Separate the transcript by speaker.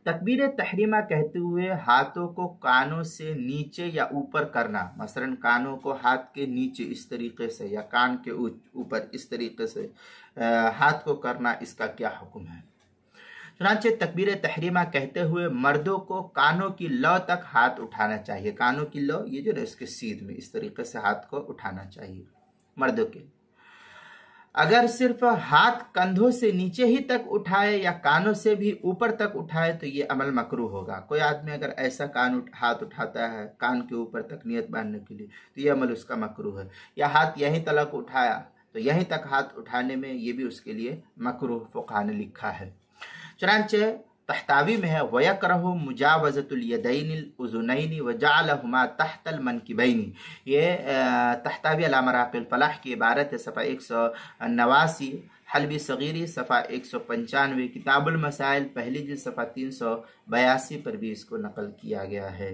Speaker 1: تکبیر تحریمہ کہتے ہوئے ہاتھوں کو کانوں سے نیچے یا اوپر کرنا، مثلا کانوں کو ہاتھ کے نیچے اس طریقے سے یا کان کے اوپر اس طریقے سے ہاتھ کو کرنا، اس کا کیا حکم ہے؟ چنانچہ تکبیر تحریمہ کہتے ہوئے مردوں کو کانوں کی لو تک ہاتھ اٹھانا چاہیے، کانوں کی لو یہ جو ہے اس کے سیدھ میں اس طریقے سے ہاتھ کو اٹھانا چاہیے مردوں کے۔ اگر صرف ہاتھ کندھوں سے نیچے ہی تک اٹھائے یا کانوں سے بھی اوپر تک اٹھائے تو یہ عمل مکروہ ہوگا۔ کوئی آدمی اگر ایسا ہاتھ اٹھاتا ہے کان کے اوپر تک نیت باندھنے کے لیے تو یہ عمل اس کا مکروہ ہے، یا ہاتھ یہیں تلک اٹھایا تو یہیں تک ہاتھ اٹھانے میں یہ بھی اس کے لیے مکروہ فقہا نے لکھا ہے۔ چنانچہ تحتاوی میں ہے وَيَكْرَهُ مُجَاوَزَةُ الْيَدَيْنِ الْأُذُنَيْنِ وَجَعَلَهُمَا تَحْتَ الْمَنْكِبَيْنِ، یہ تحتاوی علی مراقِ الفلاح کی عبارت ہے، صفحہ 189، حلبی صغیری صفحہ 195، کتاب المسائل پہلی جلد صفحہ 382 پر بھی اس کو نقل کیا گیا ہے۔